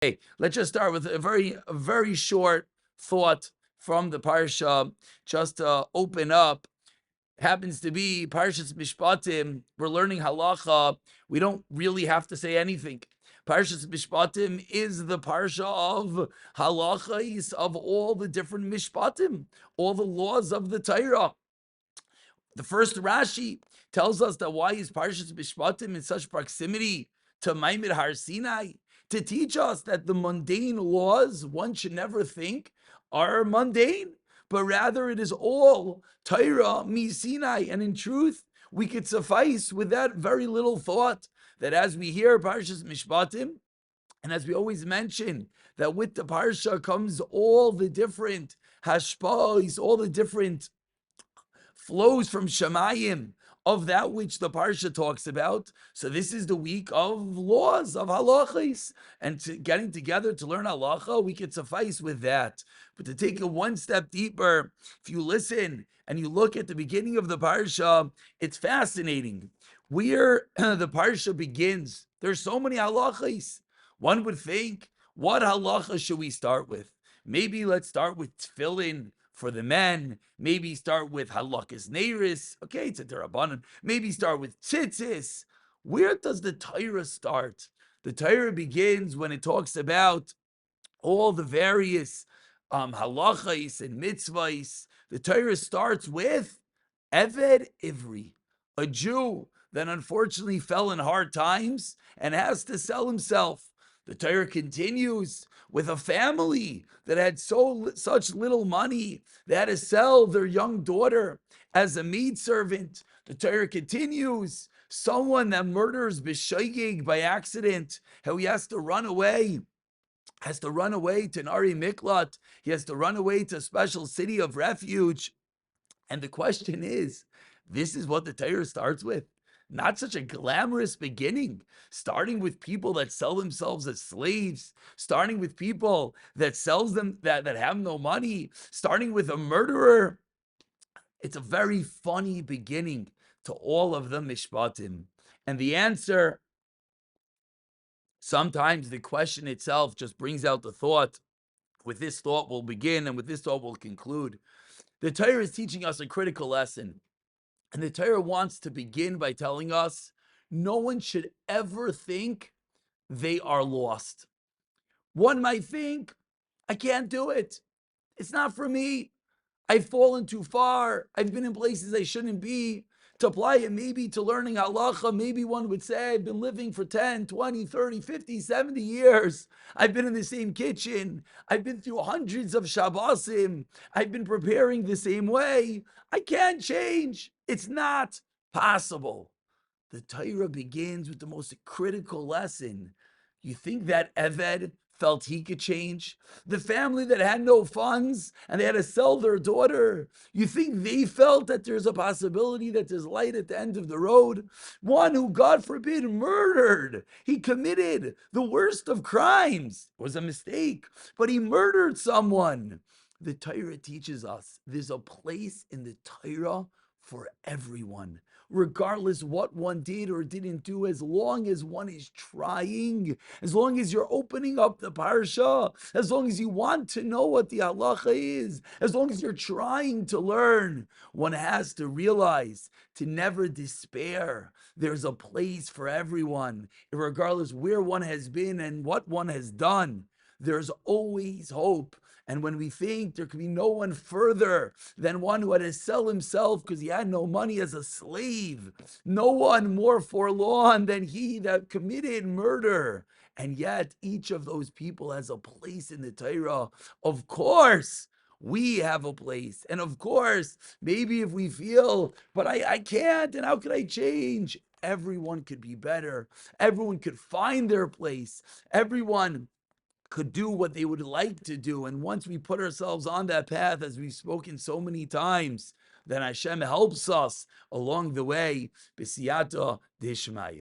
Hey, let's just start with a very short thought from the parsha, just to open up. Happens to be Parshas Mishpatim. We're learning halacha. We don't really have to say anything. Parshas Mishpatim is the parsha of halachas of all the different mishpatim, all the laws of the Torah. The first Rashi tells us that why is Parshas Mishpatim in such proximity to Maimid Har Sinai? To teach us that the mundane laws, one should never think, are mundane, but rather it is all Torah mi Sinai. And in truth, we could suffice with that very little thought that as we hear Parshas Mishpatim, and as we always mention, that with the Parsha comes all the different hashpahs, all the different flows from Shemayim of that which the Parsha talks about. So this is the week of laws, of halachas. And getting together to learn halacha, we could suffice with that. But to take it one step deeper, if you listen and you look at the beginning of the Parsha, it's fascinating. Where the Parsha begins, there's so many halachas. One would think, what halacha should we start with? Maybe let's start with tefillin for the men. Maybe start with halakas neiris. Okay, it's a derabanan. Maybe start with tzitzis. Where does the Torah start? The Torah begins when it talks about all the various halachas and mitzvahs. The Torah starts with Eved Ivri, a Jew that unfortunately fell in hard times and has to sell himself. The Torah continues with a family that had such little money. They had to sell their young daughter as a maidservant. The Torah continues. Someone that murders b'shoigig by accident, how he has to run away to Nari Miklat. He has to run away to a special city of refuge. And the question is, this is what the Torah starts with. Not such a glamorous beginning, starting with people that sell themselves as slaves, starting with people that sells them that have no money, starting with a murderer. It's a very funny beginning to all of the mishpatim. And the answer, sometimes the question itself just brings out the thought. With this thought we'll begin, and with this thought we'll conclude. The Torah is teaching us a critical lesson. And the Torah wants to begin by telling us no one should ever think they are lost. One might think, I can't do it. It's not for me. I've fallen too far. I've been in places I shouldn't be. To apply it maybe to learning halacha, maybe one would say, I've been living for 10, 20, 30, 50, 70 years. I've been in the same kitchen. I've been through hundreds of Shabbosim. I've been preparing the same way. I can't change. It's not possible. The Torah begins with the most critical lesson. You think that Eved felt he could change? The family that had no funds and they had to sell their daughter, you think they felt that there's a possibility that there's light at the end of the road? One who, God forbid, murdered. He committed the worst of crimes. It was a mistake, but he murdered someone. The Torah teaches us there's a place in the Torah for everyone, regardless what one did or didn't do, as long as one is trying, as long as you're opening up the parsha, as long as you want to know what the halacha is, as long as you're trying to learn, one has to realize to never despair. There's a place for everyone, regardless where one has been and what one has done. There's always hope. And when we think there could be no one further than one who had to sell himself because he had no money as a slave, no one more forlorn than he that committed murder. And yet each of those people has a place in the Torah. Of course, we have a place. And of course, maybe if we feel, but I can't, and how could I change? Everyone could be better. Everyone could find their place. Everyone could do what they would like to do. And once we put ourselves on that path, as we've spoken so many times, then Hashem helps us along the way. B'siyata dishmaya.